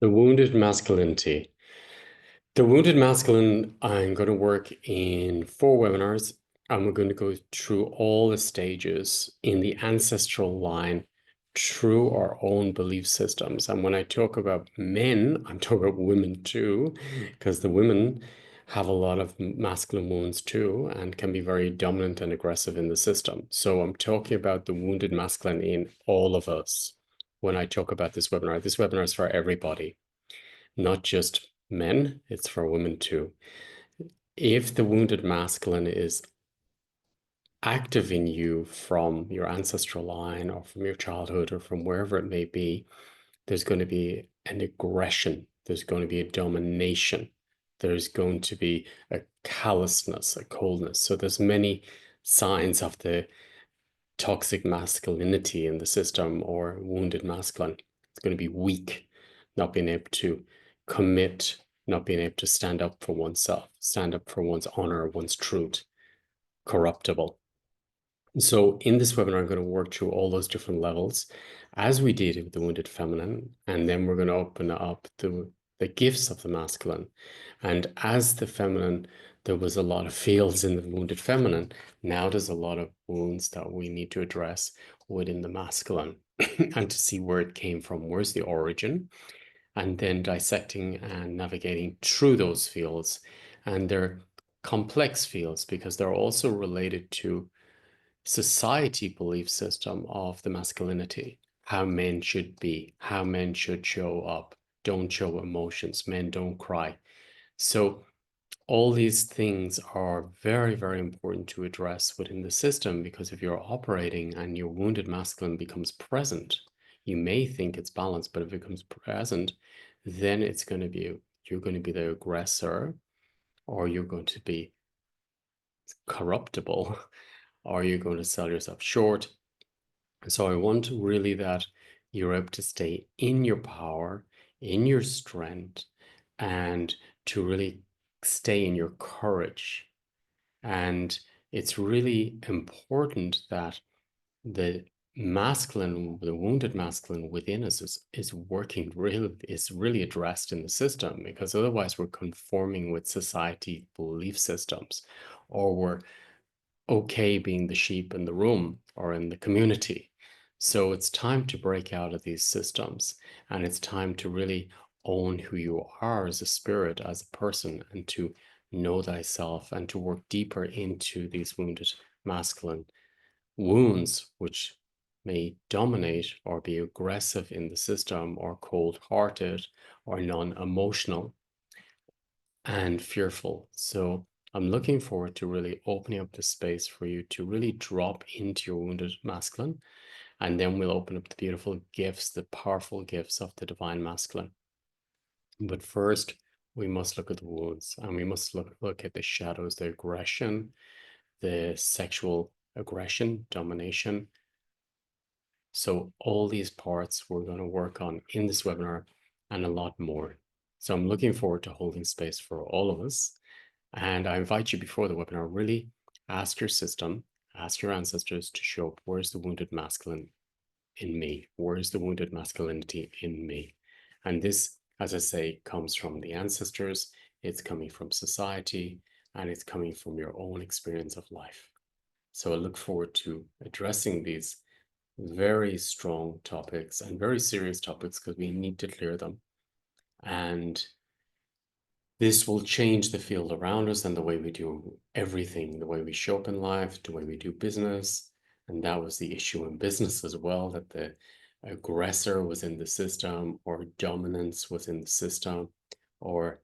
The wounded masculinity. The wounded masculine, I'm going to work in 4 webinars, and we're going to go through all the stages in the ancestral line through our own belief systems. And when I talk about men, I'm talking about women too, because the women have a lot of masculine wounds too and can be very dominant and aggressive in the system. So I'm talking about the wounded masculine in all of us when I talk about this webinar. This webinar is for everybody, not just men, it's for women too. If the wounded masculine is active in you from your ancestral line or from your childhood or from wherever it may be, there's going to be an aggression, there's going to be a domination, there's going to be a callousness, a coldness. So there's many signs of the toxic masculinity in the system or wounded masculine. It's going to be weak, not being able to commit, not being able to stand up for oneself, stand up for one's honor, one's truth, corruptible. So in this webinar, I'm going to work through all those different levels as we did with the wounded feminine, and then we're going to open up the gifts of the masculine. And as the feminine, there was a lot of fields in the wounded feminine. Now there's a lot of wounds that we need to address within the masculine and to see where it came from, where's the origin, and then dissecting and navigating through those fields. And they're complex fields because they're also related to society belief system of the masculinity, how men should be, how men should show up, don't show emotions, men don't cry. So all these things are very, very important to address within the system, because if you're operating and your wounded masculine becomes present, you may think it's balanced, but if it becomes present, then it's going to be, you're going to be the aggressor, or you're going to be corruptible, or you're going to sell yourself short. So I want really that you're able to stay in your power, in your strength, and to really stay in your courage. And it's really important that the masculine, the wounded masculine within us is working is really addressed in the system, because otherwise we're conforming with society belief systems, or we're okay being the sheep in the room or in the community. So it's time to break out of these systems, and it's time to really own who you are as a spirit, as a person, and to know thyself and to work deeper into these wounded masculine wounds, which may dominate or be aggressive in the system, or cold-hearted, or non-emotional and fearful. So I'm looking forward to really opening up the space for you to really drop into your wounded masculine. And then we'll open up the beautiful gifts, the powerful gifts of the divine masculine. But first, we must look at the wounds, and we must look at the shadows, the aggression, the sexual aggression, domination. So all these parts we're going to work on in this webinar, and a lot more. So I'm looking forward to holding space for all of us. And I invite you before the webinar, really ask your system, ask your ancestors to show up, where's the wounded masculine in me? Where's the wounded masculinity in me? And this, as I say, comes from the ancestors, it's coming from society, and it's coming from your own experience of life. So I look forward to addressing these very strong topics and very serious topics, because we need to clear them. And this will change the field around us and the way we do everything, the way we show up in life, the way we do business. And that was the issue in business as well, that the aggressor was in the system, or dominance was in the system, or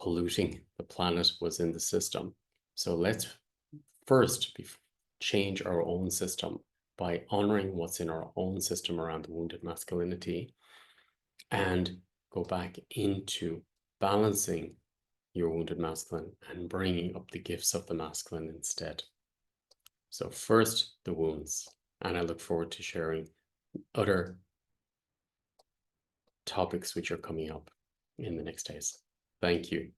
polluting the planet was in the system. So let's first change our own system by honoring what's in our own system around the wounded masculinity, and go back into balancing your wounded masculine and bringing up the gifts of the masculine instead. So first, the wounds, and I look forward to sharing other topics which are coming up in the next days. Thank you.